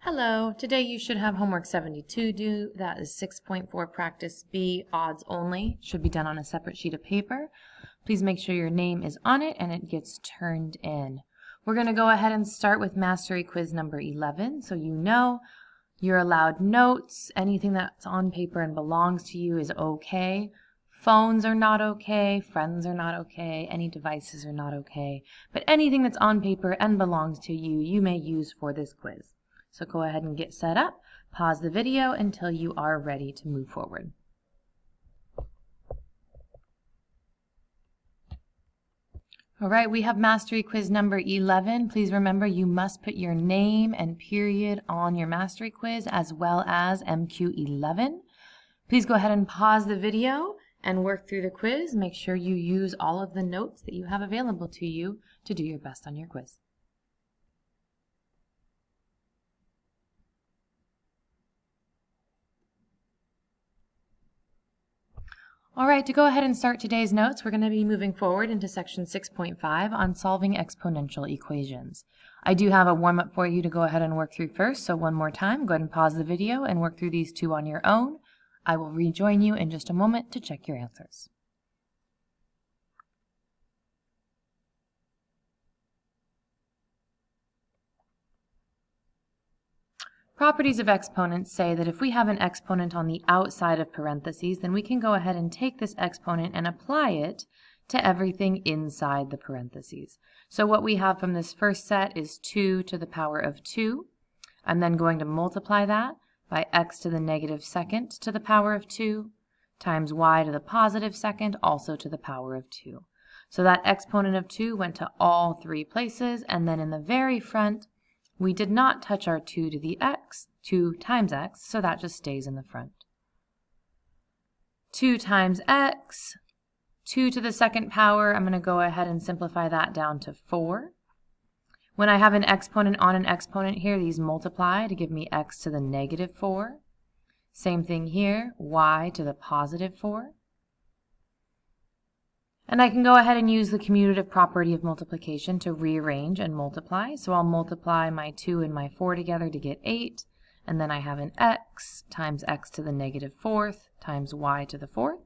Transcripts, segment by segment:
Hello, today you should have homework 72 due. That is 6.4 practice B, odds only. Should be done on a separate sheet of paper. Please make sure your name is on it and it gets turned in. We're going to go ahead and start with mastery quiz number 11. So you know you're allowed notes. Anything that's on paper and belongs to you is okay. Phones are not okay. Friends are not okay. Any devices are not okay. But anything that's on paper and belongs to you, you may use for this quiz. So go ahead and get set up, pause the video until you are ready to move forward. All right, we have mastery quiz number 11. Please remember you must put your name and period on your mastery quiz as well as MQ11. Please go ahead and pause the video and work through the quiz. Make sure you use all of the notes that you have available to you to do your best on your quiz. All right, to go ahead and start today's notes, we're going to be moving forward into section 6.5 on solving exponential equations. I do have a warm-up for you to go ahead and work through first, so one more time, go ahead and pause the video and work through these two on your own. I will rejoin you in just a moment to check your answers. Properties of exponents say that if we have an exponent on the outside of parentheses, then we can go ahead and take this exponent and apply it to everything inside the parentheses. So what we have from this first set is 2 to the power of 2. I'm then going to multiply that by x to the negative second to the power of 2 times y to the positive second also to the power of 2. So that exponent of 2 went to all three places, and then in the very front, we did not touch our 2 to the x, 2 times x, so that just stays in the front. 2 times x, 2 to the second power, I'm going to go ahead and simplify that down to 4. When I have an exponent on an exponent here, these multiply to give me x to the negative 4. Same thing here, y to the positive 4. And I can go ahead and use the commutative property of multiplication to rearrange and multiply. So I'll multiply my 2 and my 4 together to get 8. And then I have an x times x to the negative 4th times y to the 4th.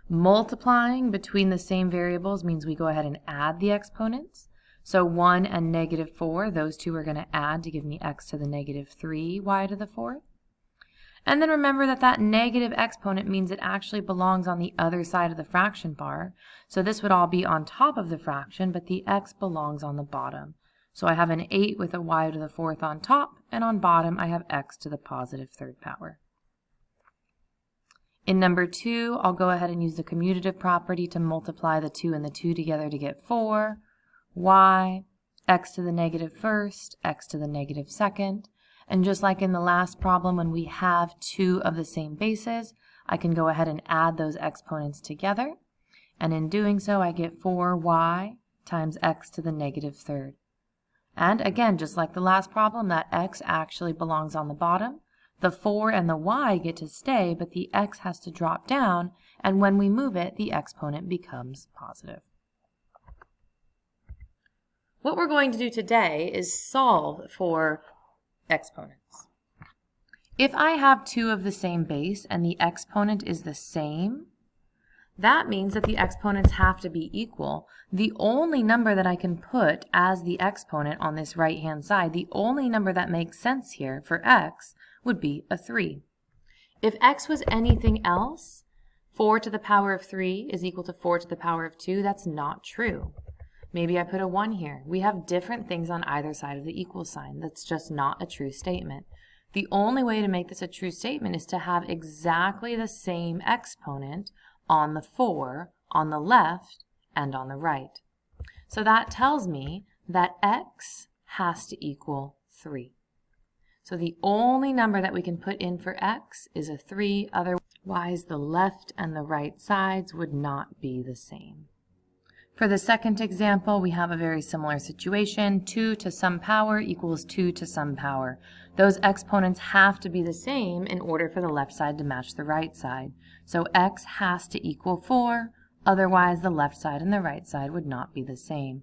Multiplying between the same variables means we go ahead and add the exponents. So 1 and negative 4, those two are going to add to give me x to the negative 3 y to the 4th. And then remember that that negative exponent means it actually belongs on the other side of the fraction bar. So this would all be on top of the fraction, but the x belongs on the bottom. So I have an 8 with a y to the 4th on top, and on bottom I have x to the positive 3rd power. In number 2, I'll go ahead and use the commutative property to multiply the 2 and the 2 together to get 4, y, x to the negative 1st, x to the negative 2nd. And just like in the last problem, when we have two of the same bases, I can go ahead and add those exponents together. And in doing so, I get 4y times x to the negative 3rd. And again, just like the last problem, that x actually belongs on the bottom. The 4 and the y get to stay, but the x has to drop down. And when we move it, the exponent becomes positive. What we're going to do today is solve for exponents. If I have two of the same base and the exponent is the same, that means that the exponents have to be equal. The only number that I can put as the exponent on this right-hand side, the only number that makes sense here for x would be a 3. If x was anything else, 4 to the power of 3 is equal to 4 to the power of 2. That's not true. Maybe I put a 1 here. We have different things on either side of the equal sign. That's just not a true statement. The only way to make this a true statement is to have exactly the same exponent on the 4, on the left, and on the right. So that tells me that x has to equal 3. So the only number that we can put in for x is a 3. Otherwise, the left and the right sides would not be the same. For the second example, we have a very similar situation. 2 to some power equals 2 to some power. Those exponents have to be the same in order for the left side to match the right side. So x has to equal 4, otherwise the left side and the right side would not be the same.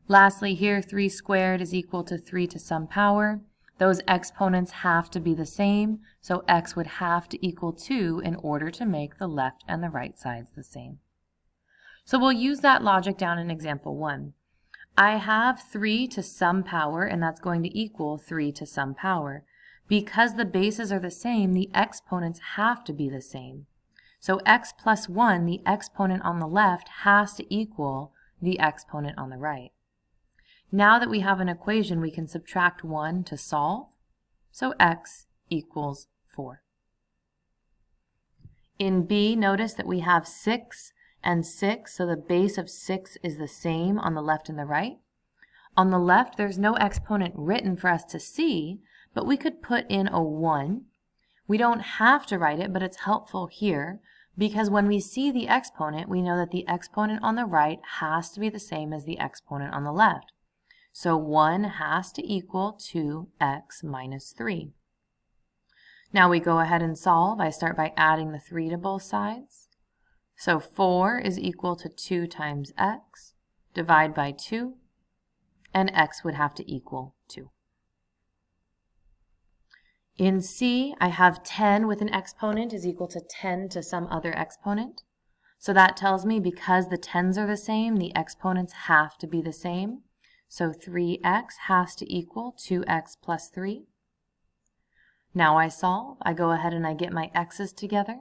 Lastly here, 3 squared is equal to 3 to some power. Those exponents have to be the same, so x would have to equal 2 in order to make the left and the right sides the same. So we'll use that logic down in example 1. I have 3 to some power, and that's going to equal 3 to some power. Because the bases are the same, the exponents have to be the same. So x plus 1, the exponent on the left, has to equal the exponent on the right. Now that we have an equation, we can subtract 1 to solve. So x equals 4. In B, notice that we have 6 and 6, so the base of 6 is the same on the left and the right. On the left, there's no exponent written for us to see, but we could put in a 1. We don't have to write it, but it's helpful here, because when we see the exponent, we know that the exponent on the right has to be the same as the exponent on the left. So 1 has to equal 2x minus 3. Now we go ahead and solve. I start by adding the 3 to both sides. So 4 is equal to 2 times x, divide by 2, and x would have to equal 2. In C, I have 10 with an exponent is equal to 10 to some other exponent. So that tells me because the 10s are the same, the exponents have to be the same. So 3x has to equal 2x plus 3. Now I solve. I go ahead and I get my x's together.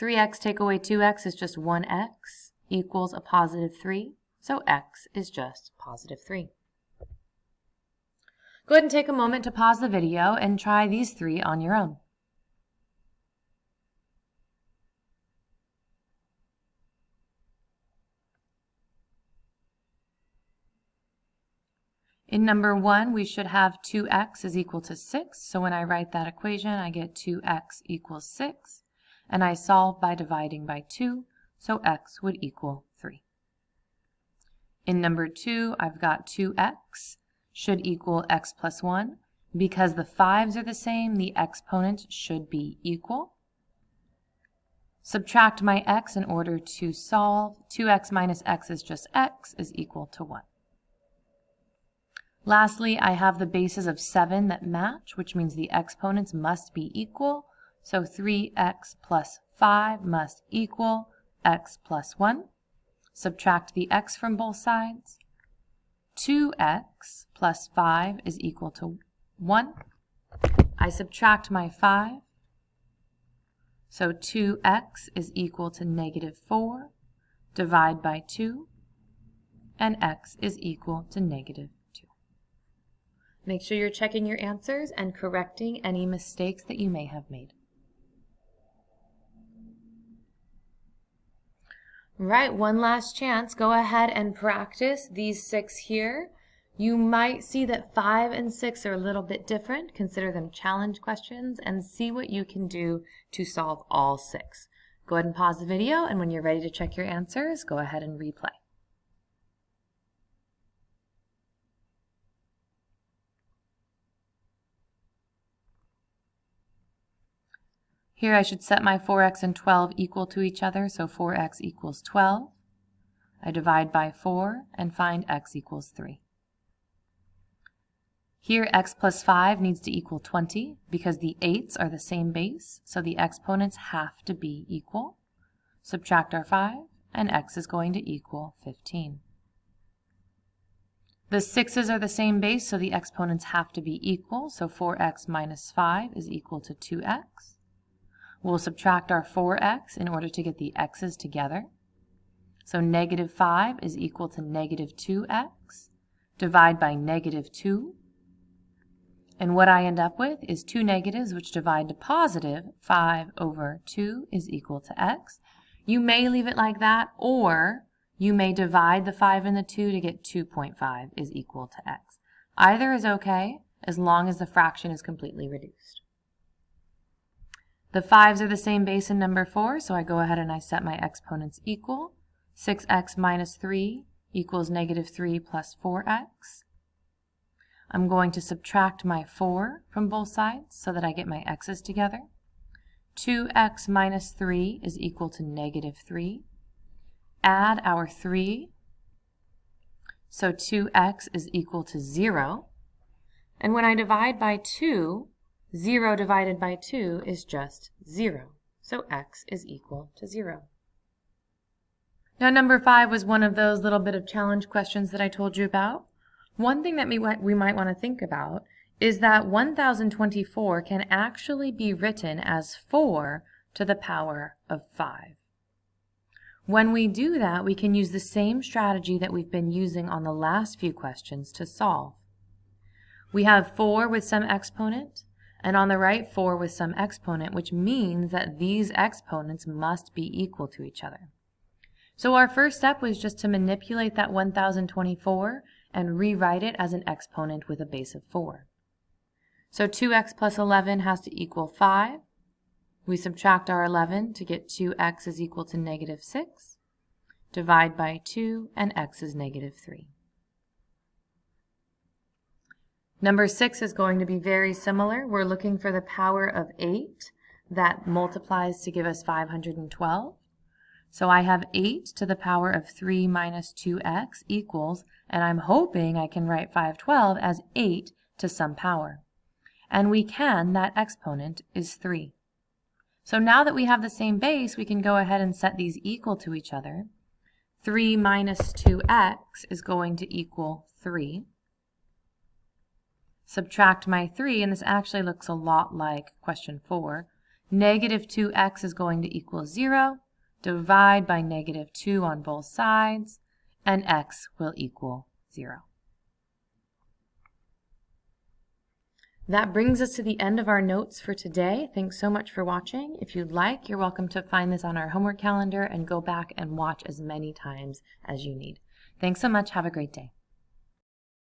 3x take away 2x is just 1x equals a positive 3. So x is just positive 3. Go ahead and take a moment to pause the video and try these 3 on your own. In number 1, we should have 2x is equal to 6. So when I write that equation, I get 2x equals 6. And I solve by dividing by 2, so x would equal 3. In number 2, I've got 2x should equal x plus 1. Because the 5s are the same, the exponents should be equal. Subtract my x in order to solve. 2x minus x is just x is equal to 1. Lastly, I have the bases of 7 that match, which means the exponents must be equal. So 3x plus 5 must equal x plus 1. Subtract the x from both sides. 2x plus 5 is equal to 1. I subtract my 5. So 2x is equal to negative 4. Divide by 2. And x is equal to negative 2. Make sure you're checking your answers and correcting any mistakes that you may have made. Right, one last chance. Go ahead and practice these 6 here. You might see that 5 and 6 are a little bit different. Consider them challenge questions and see what you can do to solve all 6. Go ahead and pause the video, and when you're ready to check your answers, go ahead and replay. Here I should set my 4x and 12 equal to each other, so 4x equals 12. I divide by 4 and find x equals 3. Here x plus 5 needs to equal 20 because the 8s are the same base, so the exponents have to be equal. Subtract our 5 and x is going to equal 15. The 6s are the same base, so the exponents have to be equal, so 4x minus 5 is equal to 2x. We'll subtract our 4x in order to get the x's together. So negative 5 is equal to negative 2x. Divide by negative 2. And what I end up with is 2 negatives which divide to positive. 5 over 2 is equal to x. You may leave it like that, or you may divide the 5 and the 2 to get 2.5 is equal to x. Either is okay as long as the fraction is completely reduced. The 5s are the same base in number 4, so I go ahead and I set my exponents equal. 6x minus 3 equals negative 3 plus 4x. I'm going to subtract my 4 from both sides so that I get my x's together. 2x minus 3 is equal to negative 3. Add our 3, so 2x is equal to 0. And when I divide by 2, 0 divided by 2 is just 0. So x is equal to 0. Now number 5 was one of those little bit of challenge questions that I told you about. One thing that we might want to think about is that 1024 can actually be written as 4 to the power of 5. When we do that, we can use the same strategy that we've been using on the last few questions to solve. We have 4 with some exponent, and on the right 4 with some exponent, which means that these exponents must be equal to each other. So our first step was just to manipulate that 1024 and rewrite it as an exponent with a base of 4. So 2x plus 11 has to equal 5. We subtract our 11 to get 2x is equal to negative 6. Divide by 2, and x is negative 3. Number 6 is going to be very similar. We're looking for the power of 8 that multiplies to give us 512. So I have 8 to the power of 3 minus 2x equals, and I'm hoping I can write 512 as 8 to some power. And we can, that exponent is 3. So now that we have the same base, we can go ahead and set these equal to each other. 3 minus 2x is going to equal 3. Subtract my 3, and this actually looks a lot like question 4. Negative 2x is going to equal 0. Divide by negative 2 on both sides, and x will equal 0. That brings us to the end of our notes for today. Thanks so much for watching. If you'd like, you're welcome to find this on our homework calendar and go back and watch as many times as you need. Thanks so much. Have a great day.